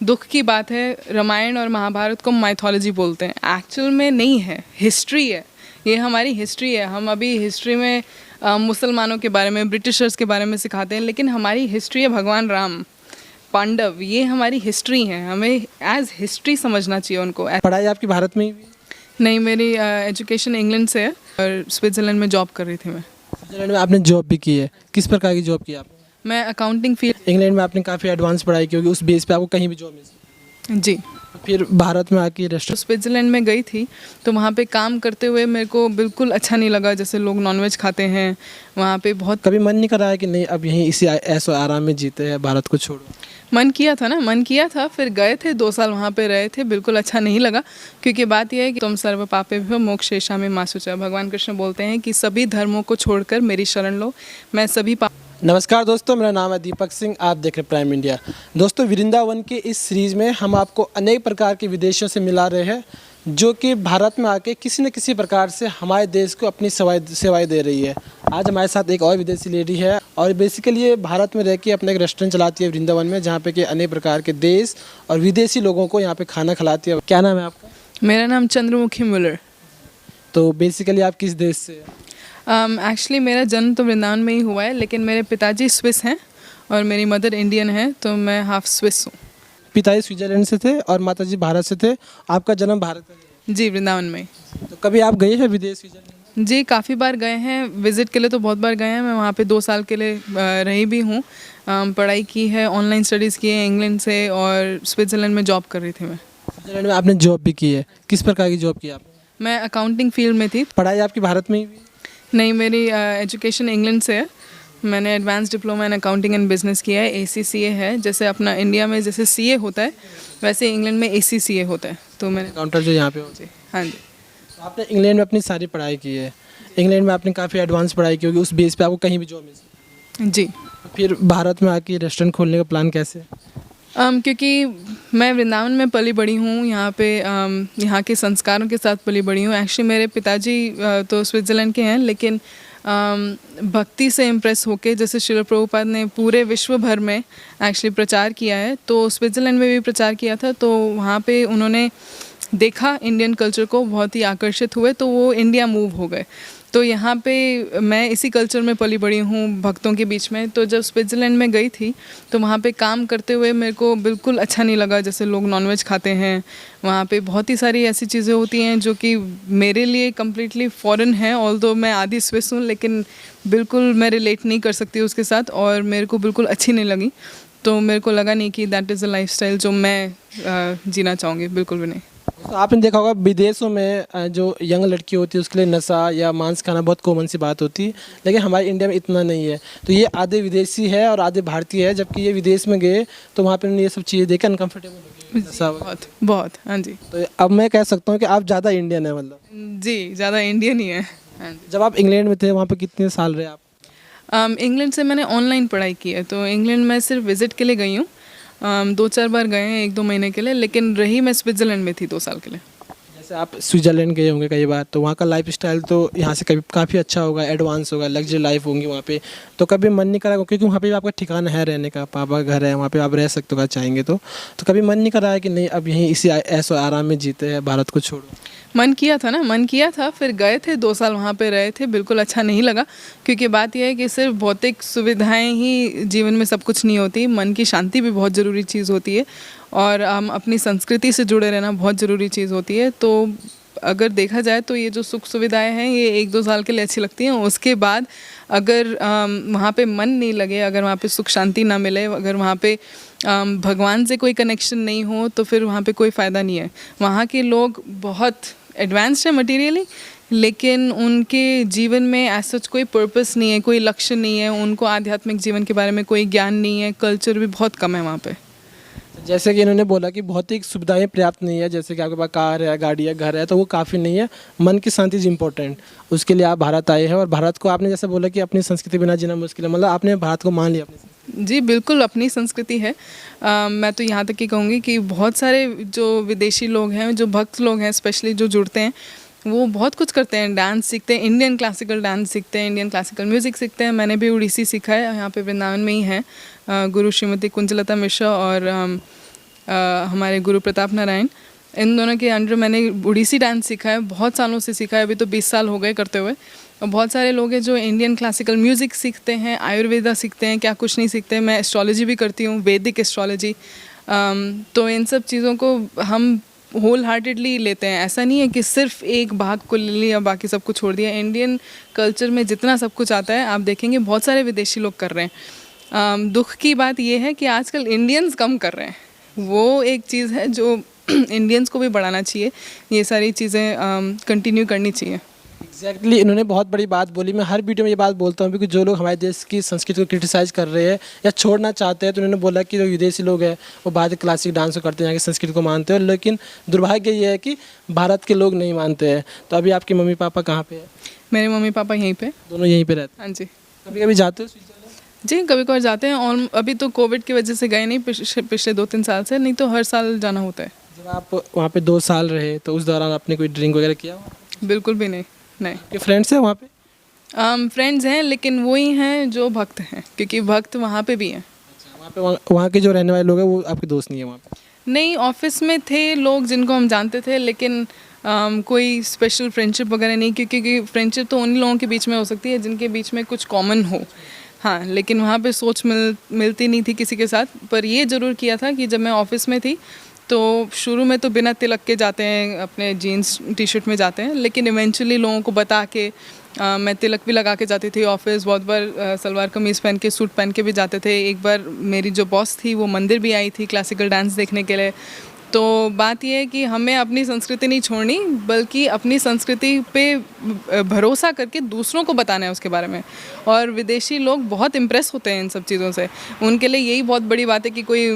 दुख की बात है, रामायण और महाभारत को माइथोलॉजी बोलते हैं, एक्चुअल में नहीं है, हिस्ट्री है। ये हमारी हिस्ट्री है। हम अभी हिस्ट्री में मुसलमानों के बारे में, ब्रिटिशर्स के बारे में सिखाते हैं, लेकिन हमारी हिस्ट्री है भगवान राम, पांडव, ये हमारी हिस्ट्री है। हमें एज हिस्ट्री समझना चाहिए उनको। पढ़ाई आपकी भारत में ही हुई है? नहीं, मेरी एजुकेशन इंग्लैंड से है और स्विट्ज़रलैंड में जॉब कर रही थी मैं। स्विट्जरलैंड में आपने जॉब भी की है, किस प्रकार की जॉब की आपने? मैं अकाउंटिंग फील्ड। इंग्लैंड में आपने काफ़ी एडवांस पढ़ाई की होगी, उस बेस पे आपको कहीं भी जॉब मिल सकती जी, है। फिर भारत में आके तो रेस्टोरेंट स्विट्ज़रलैंड में गई थी, तो वहाँ पे काम करते हुए मेरे को बिल्कुल अच्छा नहीं लगा। जैसे लोग नॉनवेज खाते हैं वहाँ पे, बहुत कभी मन नहीं कर रहा है कि नहीं अब यहीं इसी ऐसो आराम में जीते हैं, भारत को छोड़ो? मन किया था। फिर गए थे, 2 साल वहाँ पे रहे थे, बिल्कुल अच्छा नहीं लगा। क्योंकि बात यह है कि तुम सर्व पापेभ्यो मोक्षयिष्यामि मा शुचः, भगवान कृष्ण बोलते हैं कि सभी धर्मों को छोड़कर मेरी शरण लो, मैं सभी नमस्कार दोस्तों, मेरा नाम है दीपक सिंह, आप देख रहे हैं प्राइम इंडिया। दोस्तों, वृंदावन के इस सीरीज़ में हम आपको अनेक प्रकार के विदेशियों से मिला रहे हैं जो कि भारत में आके किसी न किसी प्रकार से हमारे देश को अपनी सेवाएं दे रही है। आज हमारे साथ एक और विदेशी लेडी है और बेसिकली ये भारत में रह के अपना एक रेस्टोरेंट चलाती है वृंदावन में, जहाँ पे कि अनेक प्रकार के देश और विदेशी लोगों को यहाँ पे खाना खिलाती है। क्या नाम है आपका? मेरा नाम चंद्रमुखी मुलर। तो बेसिकली आप किस देश से हैं? एक्चुअली मेरा जन्म तो वृंदावन में ही हुआ है, लेकिन मेरे पिताजी स्विस हैं और मेरी मदर इंडियन है, तो मैं हाफ स्विस हूँ। पिताजी स्विट्जरलैंड से थे और माताजी भारत से थे। आपका जन्म भारत में है? जी, वृंदावन में। तो कभी आप गए हैं विदेश स्विट्जरलैंड? जी, काफ़ी बार गए हैं, विज़िट के लिए तो बहुत बार गए हैं। मैं वहाँ पे 2 साल के लिए रही भी हूँ। पढ़ाई की है, ऑनलाइन स्टडीज़ की है इंग्लैंड से, और स्विट्ज़रलैंड में जॉब कर रही थी मैं। स्विट्जरलैंड में आपने जॉब भी की है, किस प्रकार की जॉब की आपने? मैं अकाउंटिंग फील्ड में थी। पढ़ाई आपकी भारत में ही हुई? नहीं, मेरी एजुकेशन इंग्लैंड से है। मैंने advance diploma in accounting and business किया है, ACCA है। जैसे अपना इंडिया में जैसे CA होता है, वैसे इंग्लैंड में ACCA होता है। तो मैंने काउंटर जो यहाँ पे हो। जी, हाँ जी। तो आपने इंग्लैंड में अपनी सारी पढ़ाई की है, इंग्लैंड में आपने काफ़ी एडवांस पढ़ाई की होगी, उस बेस पे आपको कहीं भी जॉब मिल सकती जी, है। फिर भारत में आके रेस्टोरेंट खोलने का प्लान कैसे? क्योंकि मैं वृंदावन में पली बड़ी हूँ, यहाँ पे यहाँ के संस्कारों के साथ पली बड़ी हूँ। एक्चुअली मेरे पिताजी तो स्विट्ज़रलैंड के हैं, लेकिन भक्ति से इम्प्रेस होके, जैसे श्रील प्रभुपाद ने पूरे विश्व भर में एक्चुअली प्रचार किया है, तो स्विट्ज़रलैंड में भी प्रचार किया था। तो वहाँ पे उन्होंने देखा इंडियन कल्चर को, बहुत ही आकर्षित हुए, तो वो इंडिया मूव हो गए। तो यहाँ पे मैं इसी कल्चर में पली बड़ी हूँ, भक्तों के बीच में। तो जब स्विट्ज़रलैंड में गई थी, तो वहाँ पे काम करते हुए मेरे को बिल्कुल अच्छा नहीं लगा। जैसे लोग नॉनवेज खाते हैं वहाँ पे, बहुत ही सारी ऐसी चीज़ें होती हैं जो कि मेरे लिए कम्प्लीटली फ़ॉरेन है। ऑल्दो मैं आधी स्विस हूँ, लेकिन बिल्कुल मैं रिलेट नहीं कर सकती उसके साथ, और मेरे को बिल्कुल अच्छी नहीं लगी। तो मेरे को लगा नहीं कि दैट इज़ अ लाइफस्टाइल जो मैं जीना चाहूँगी, बिल्कुल भी नहीं। तो आपने देखा होगा विदेशों में जो यंग लड़की होती है उसके लिए नशा या मांस खाना बहुत कॉमन सी बात होती है, लेकिन हमारे इंडिया में इतना नहीं है। तो ये आधे विदेशी है और आधे भारतीय है, जबकि ये विदेश में गए तो वहाँ पे उन्होंने ये सब चीज़ें देखे, अनकम्फर्टेबल हो गए, नशा वगैरह। बहुत बहुत, हाँ जी। तो अब मैं कह सकता हूँ कि आप ज़्यादा इंडियन है मतलब। जी, ज़्यादा इंडियन ही है, हाँ जी। जब आप इंग्लैंड में थे वहाँ पे कितने साल रहे आप? इंग्लैंड से मैंने ऑनलाइन पढ़ाई की है, तो इंग्लैंड में सिर्फ विज़िट के लिए गई हूँ। 2-4 बार गए हैं, 1-2 महीने के लिए, लेकिन रही मैं स्विट्ज़रलैंड में थी 2 साल के लिए। जैसे आप स्विट्जरलैंड गए होंगे कई बार, तो वहाँ का लाइफ स्टाइल तो यहाँ से कभी काफ़ी अच्छा होगा, एडवांस होगा, लग्जरी लाइफ होंगी वहाँ पे। तो कभी मन नहीं करा, क्योंकि वहाँ पे भी आपका ठिकाना है रहने का, पापा का घर है, वहाँ पे आप रह सकते हो अगर चाहेंगे तो कभी मन नहीं करा है कि नहीं अब यहीं इसी ऐसो आराम में जीते हैं, भारत को छोड़ो? मन किया था। फिर गए थे, 2 साल वहाँ पे रहे थे, बिल्कुल अच्छा नहीं लगा। क्योंकि बात यह है कि सिर्फ भौतिक सुविधाएं ही जीवन में सब कुछ नहीं होती, मन की शांति भी बहुत ज़रूरी चीज़ होती है, और हम अपनी संस्कृति से जुड़े रहना बहुत ज़रूरी चीज़ होती है। तो अगर देखा जाए तो ये जो सुख सुविधाएं हैं ये 1-2 साल के लिए अच्छी लगती हैं। उसके बाद अगर वहाँ पे मन नहीं लगे, अगर वहाँ पे सुख शांति ना मिले, अगर वहाँ पे भगवान से कोई कनेक्शन नहीं हो, तो फिर वहाँ पे कोई फ़ायदा नहीं है। वहाँ के लोग बहुत एडवांस्ड है मटीरियली, लेकिन उनके जीवन में ऐसा सच कोई पर्पस नहीं है, कोई लक्ष्य नहीं है, उनको आध्यात्मिक जीवन के बारे में कोई ज्ञान नहीं है, कल्चर भी बहुत कम है वहाँ पे। जैसे कि इन्होंने बोला कि भौतिक सुविधाएं पर्याप्त नहीं है, जैसे कि आपके पास कार है, गाड़ी है, घर है, तो वो काफ़ी नहीं है। मन की शांति इज़ इम्पोर्टेंट, उसके लिए आप भारत आए हैं। और भारत को आपने जैसे बोला कि अपनी संस्कृति बिना जीना मुश्किल है, मतलब आपने भारत को मान लिया अपनी? जी, बिल्कुल अपनी संस्कृति है। मैं तो यहाँ तक कि कहूँगी कि बहुत सारे जो विदेशी लोग हैं, जो भक्त लोग हैं स्पेशली, जो जुड़ते हैं, वो बहुत कुछ करते हैं, डांस सीखते हैं, इंडियन क्लासिकल डांस सीखते हैं, इंडियन क्लासिकल म्यूज़िक सीखते हैं। मैंने भी उड़ीसी सीखा है, यहाँ पे वृंदावन में ही है। गुरु श्रीमती कुंजलता मिश्रा और हमारे गुरु प्रताप नारायण, इन दोनों के अंडर मैंने ओडिसी डांस सीखा है, बहुत सालों से सीखा है, अभी तो 20 साल हो गए करते हुए। और बहुत सारे लोग हैं जो इंडियन क्लासिकल म्यूज़िक सीखते हैं, आयुर्वेदा सीखते हैं, क्या कुछ नहीं सीखते। मैं एस्ट्रोलॉजी भी करती हूँ, वैदिक एस्ट्रोलॉजी। तो इन सब चीज़ों को हम होल हार्टेडली लेते हैं। ऐसा नहीं है कि सिर्फ एक भाग को ले लिया बाकी सब कुछ छोड़ दिया। इंडियन कल्चर में जितना सब कुछ आता है आप देखेंगे बहुत सारे विदेशी लोग कर रहे हैं। दुख की बात यह है कि आजकल इंडियंस कम कर रहे हैं, वो एक चीज़ है जो इंडियंस को भी बढ़ाना चाहिए, ये सारी चीज़ें कंटिन्यू करनी चाहिए। एग्जैक्टली इन्होंने बहुत बड़ी बात बोली। मैं हर वीडियो में ये बात बोलता हूँ क्योंकि जो लोग हमारे देश की संस्कृति को क्रिटिसाइज़ कर रहे हैं या छोड़ना चाहते हैं, तो उन्होंने बोला कि जो विदेशी लोग हैं वो भारतीय क्लासिक डांस को करते हैं, यहाँ की संस्कृति को मानते हैं, लेकिन दुर्भाग्य ये है कि भारत के लोग नहीं मानते हैं। तो अभी आपके मम्मी पापा कहाँ पे है? मेरे मम्मी पापा यहीं पे, दोनों यहीं पे रहते हैं? हाँ जी। कभी कभी जाते हो स्विट्जरलैंड? जी कभी कभार जाते हैं, और अभी तो कोविड की वजह से गए नहीं पिछले 2-3 साल से, नहीं तो हर साल जाना होता है। जब आप वहाँ पे 2 साल रहे तो उस दौरान आपने कोई ड्रिंक वगैरह किया? बिल्कुल भी नहीं, नहीं। आपके फ्रेंड्स हैं वहाँ पे? फ्रेंड्स हैं लेकिन वही हैं जो भक्त हैं, क्योंकि भक्त वहाँ पे भी हैं। अच्छा, वहाँ के जो रहने वाले लोग हैं वो आपके दोस्त नहीं है वहाँ पे? नहीं, ऑफिस में थे लोग जिनको हम जानते थे, लेकिन कोई स्पेशल फ्रेंडशिप वगैरह नहीं, क्योंकि फ्रेंडशिप तो उन लोगों के बीच में हो सकती है जिनके बीच में कुछ कॉमन हो। हाँ, लेकिन वहाँ पे सोच मिलती नहीं थी किसी के साथ। पर ये ज़रूर किया था कि जब मैं ऑफिस में थी तो शुरू में तो बिना तिलक के जाते हैं, अपने जीन्स टी शर्ट में जाते हैं, लेकिन इवेंचुअली लोगों को बता के मैं तिलक भी लगा के जाती थी ऑफिस। बहुत बार सलवार कमीज़ पहन के, सूट पहन के भी जाते थे। एक बार मेरी जो बॉस थी वो मंदिर भी आई थी क्लासिकल डांस देखने के लिए। तो बात यह है कि हमें अपनी संस्कृति नहीं छोड़नी, बल्कि अपनी संस्कृति पे भरोसा करके दूसरों को बताना है उसके बारे में। और विदेशी लोग बहुत इम्प्रेस होते हैं इन सब चीज़ों से। उनके लिए यही बहुत बड़ी बात है कि कोई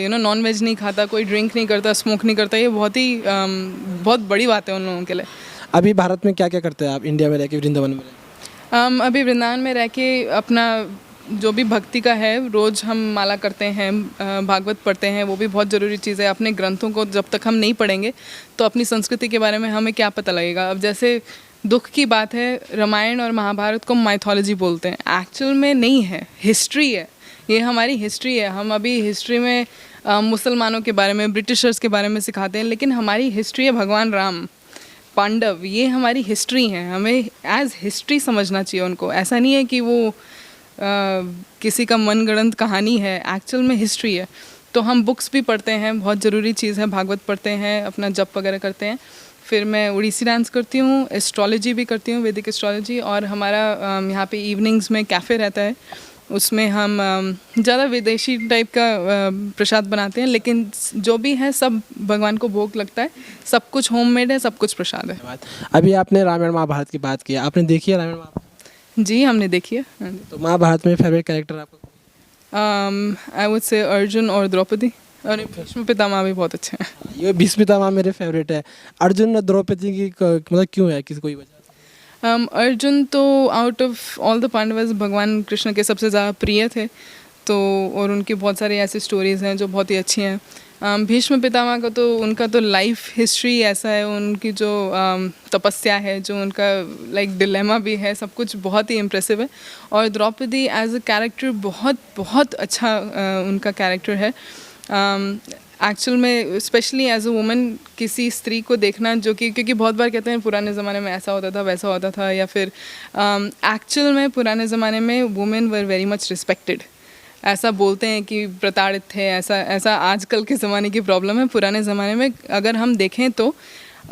नॉन वेज नहीं खाता, कोई ड्रिंक नहीं करता, स्मोक नहीं करता। ये बहुत बड़ी बात है उन लोगों के लिए। अभी भारत में क्या क्या करते हैं आप, इंडिया में रह के, वृंदावन में रह के? अभी वृंदावन में रह के अपना जो भी भक्ति का है, रोज़ हम माला करते हैं, भागवत पढ़ते हैं, वो भी बहुत ज़रूरी चीज़ है। अपने ग्रंथों को जब तक हम नहीं पढ़ेंगे तो अपनी संस्कृति के बारे में हमें क्या पता लगेगा। अब जैसे दुख की बात है, रामायण और महाभारत को माइथोलॉजी बोलते हैं, एक्चुअल में नहीं है, हिस्ट्री है। ये हमारी हिस्ट्री है। हम अभी हिस्ट्री में मुसलमानों के बारे में, ब्रिटिशर्स के बारे में सिखाते हैं, लेकिन हमारी हिस्ट्री है भगवान राम, पांडव, ये हमारी हिस्ट्री है। हमें एज हिस्ट्री समझना चाहिए उनको। ऐसा नहीं है कि वो किसी का मनगढ़ंत कहानी है, एक्चुअल में हिस्ट्री है। तो हम बुक्स भी पढ़ते हैं, बहुत ज़रूरी चीज़ है। भागवत पढ़ते हैं, अपना जप वगैरह करते हैं। फिर मैं ओडिसी डांस करती हूँ, एस्ट्रोलॉजी भी करती हूँ, वैदिक एस्ट्रोलॉजी। और हमारा यहाँ पे इवनिंग्स में कैफ़े रहता है, उसमें हम ज़्यादा विदेशी टाइप का प्रसाद बनाते हैं, लेकिन जो भी है सब भगवान को भोग लगता है। सब कुछ होममेड है, सब कुछ प्रसाद है। अभी आपने रामायण महाभारत की बात की, आपने देखी है रामायण महाभारत? जी हमने देखी है। तो महाभारत में फेवरेट कैरेक्टर आपका? आई वुड से अर्जुन और द्रौपदी, और भीष्म पितामह भी बहुत अच्छे हैं। ये भीष्म पितामह मेरे फेवरेट है। अर्जुन और द्रौपदी की मतलब क्यों है, किसी कोई वजह? अर्जुन तो out of all the Pandavas भगवान कृष्ण के सबसे ज़्यादा प्रिय थे, तो और उनकी बहुत सारी ऐसी स्टोरीज़ हैं जो बहुत ही अच्छी हैं। भीष्म पितामह का तो, उनका तो लाइफ हिस्ट्री ऐसा है, उनकी जो तपस्या है, जो उनका लाइक डिलेमा भी है, सब कुछ बहुत ही इम्प्रेसिव है। और द्रौपदी एज अ कैरेक्टर बहुत बहुत अच्छा उनका कैरेक्टर है। एक्चुअल में स्पेशली एज अ वुमन किसी स्त्री को देखना जो कि, क्योंकि बहुत बार कहते हैं पुराने ज़माने में ऐसा होता था, वैसा होता था, या फिर एक्चुअल में पुराने ज़माने में women were very much respected. ऐसा बोलते हैं कि प्रताड़ित थे, ऐसा आजकल के ज़माने की प्रॉब्लम है। पुराने ज़माने में अगर हम देखें तो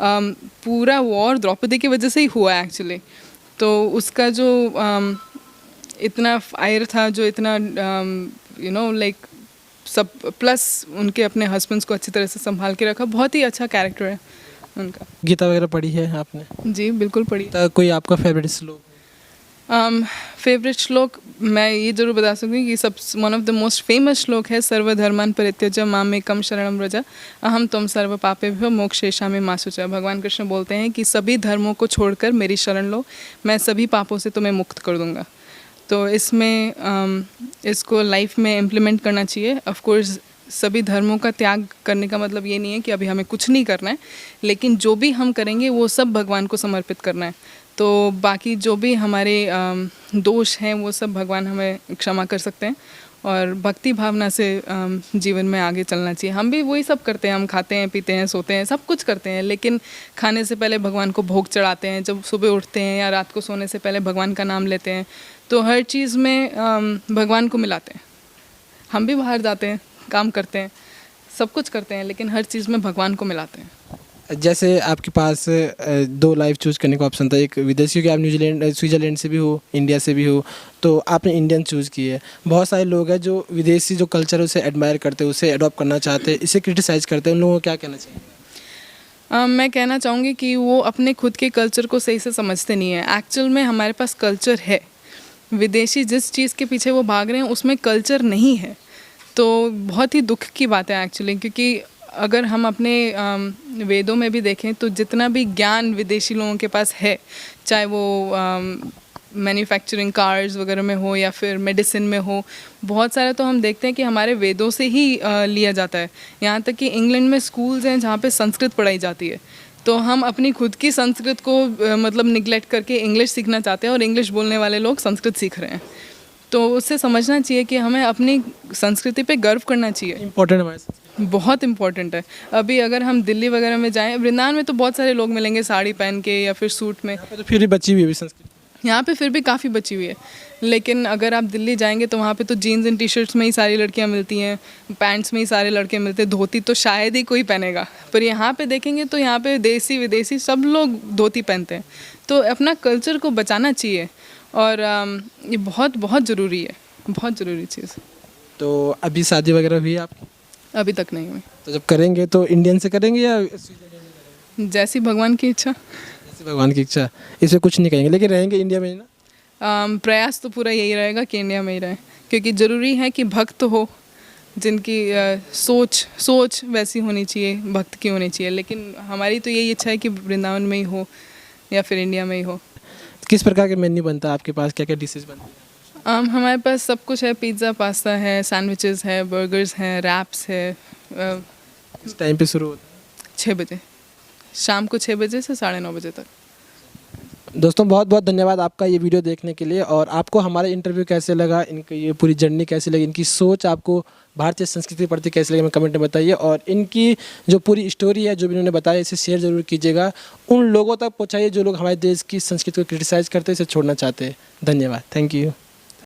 पूरा वॉर द्रौपदी की वजह से ही हुआ एक्चुअली। तो उसका जो इतना फायर था, जो इतना लाइक सब, प्लस उनके अपने हस्बैंड्स को अच्छी तरह से संभाल के रखा, बहुत ही अच्छा कैरेक्टर है उनका। गीता वगैरह पढ़ी है आपने? जी बिल्कुल पढ़ी। तो कोई आपका फेवरेट श्लोक? फेवरेट श्लोक मैं ये जरूर बता सकती हूँ कि सब one of the most famous श्लोक है, सर्वधर्मान् परित्यज्य मामेकं शरणं व्रज अहम त्वं सर्व पापेभ्यो मोक्षयिष्यामि मा शुचः। भगवान कृष्ण बोलते हैं कि सभी धर्मों को छोड़कर मेरी शरण लो, मैं सभी पापों से तुम्हें मुक्त कर दूंगा। तो इसमें इसको लाइफ में इम्प्लीमेंट करना चाहिए। ऑफ कोर्स सभी धर्मों का त्याग करने का मतलब ये नहीं है कि अभी हमें कुछ नहीं करना है, लेकिन जो भी हम करेंगे वो सब भगवान को समर्पित करना है। तो बाकी जो भी हमारे दोष हैं वो सब भगवान हमें क्षमा कर सकते हैं। और भक्ति भावना से जीवन में आगे चलना चाहिए। हम भी वही सब करते हैं, हम खाते हैं, पीते हैं, सोते हैं, सब कुछ करते हैं, लेकिन खाने से पहले भगवान को भोग चढ़ाते हैं, जब सुबह उठते हैं या रात को सोने से पहले भगवान का नाम लेते हैं। तो हर चीज़ में भगवान को मिलाते हैं। हम भी बाहर जाते हैं, काम करते हैं, सब कुछ करते हैं, लेकिन हर चीज़ में भगवान को मिलाते हैं। जैसे आपके पास दो लाइफ चूज़ करने का ऑप्शन था, एक विदेशी, क्योंकि आप न्यूजीलैंड स्विट्ज़रलैंड से भी हो, इंडिया से भी हो, तो आपने इंडियन चूज़ की है। बहुत सारे लोग हैं जो विदेशी जो कल्चर है उसे एडमायर करते हैं, उसे अडॉप्ट करना चाहते हैं, इसे क्रिटिसाइज़ करते हैं, उन लोगों को क्या कहना चाहिए? मैं कहना चाहूँगी कि वो अपने खुद के कल्चर को सही से समझते नहीं है। एक्चुअल में हमारे पास कल्चर है, विदेशी जिस चीज़ के पीछे वो भाग रहे हैं उसमें कल्चर नहीं है। तो बहुत ही दुख की बात है एक्चुअली, क्योंकि अगर हम अपने वेदों में भी देखें तो जितना भी ज्ञान विदेशी लोगों के पास है, चाहे वो मैन्युफैक्चरिंग कार्स वगैरह में हो या फिर मेडिसिन में हो, बहुत सारे तो हम देखते हैं कि हमारे वेदों से ही लिया जाता है। यहाँ तक कि इंग्लैंड में स्कूल्स हैं जहाँ पे संस्कृत पढ़ाई जाती है। तो हम अपनी खुद की संस्कृत को मतलब निगलेक्ट करके इंग्लिश सीखना चाहते हैं, और इंग्लिश बोलने वाले लोग संस्कृत सीख रहे हैं। तो उससे समझना चाहिए कि हमें अपनी संस्कृति पे गर्व करना चाहिए। इम्पोर्टेंट हमारे, बहुत इम्पोर्टेंट है। अभी अगर हम दिल्ली वगैरह में जाएं, वृंदावन में तो बहुत सारे लोग मिलेंगे साड़ी पहन के या फिर सूट में, तो फिर भी बची हुई है संस्कृति। यहाँ पे फिर भी काफ़ी बची हुई है। लेकिन अगर आप दिल्ली जाएंगे तो वहाँ पे तो जीन्स एंड टी शर्ट्स में ही सारी लड़कियाँ मिलती हैं, पैंट्स में ही सारे लड़के मिलते हैं, धोती तो शायद ही कोई पहनेगा। पर यहाँ पे देखेंगे तो यहाँ पे देसी विदेशी सब लोग धोती पहनते हैं। तो अपना कल्चर को बचाना चाहिए, और ये बहुत बहुत ज़रूरी है, बहुत ज़रूरी चीज़। तो अभी शादी वगैरह हुई है आपकी? अभी तक नहीं हुई। तो जब करेंगे तो इंडियन से करेंगे या जैसी भगवान की इच्छा। जैसे भगवान की इच्छा, इसमें कुछ नहीं कहेंगे, लेकिन रहेंगे इंडिया में ही ना? प्रयास तो पूरा यही रहेगा कि इंडिया में ही रहे, क्योंकि ज़रूरी है कि भक्त हो, जिनकी सोच वैसी होनी चाहिए, भक्त की होनी चाहिए। लेकिन हमारी तो यही इच्छा है कि वृंदावन में ही हो या फिर इंडिया में ही हो। किस प्रकार के मेन्यू बनता है आपके पास, क्या क्या डिशेज बनती हैं? हमारे पास सब कुछ है, पिज़्ज़ा, पास्ता है, सैंडविचेस है, बर्गर्स हैं, रैप्स है। किस टाइम पे शुरू होता है? 6 बजे, शाम को 6 बजे से 9:30 बजे तक। दोस्तों बहुत बहुत धन्यवाद आपका ये वीडियो देखने के लिए। और आपको हमारा इंटरव्यू कैसे लगा, इनकी ये पूरी जर्नी कैसी लगी, इनकी सोच आपको भारतीय संस्कृति के प्रति कैसी लगी, हमें कमेंट में बताइए। और इनकी जो पूरी स्टोरी है, जो भी इन्होंने बताया, इसे शेयर ज़रूर कीजिएगा, उन लोगों तक पहुँचाइए जो लोग हमारे देश की संस्कृति को क्रिटिसाइज़ करते हैं, इसे छोड़ना चाहते हैं। धन्यवाद, थैंक यू।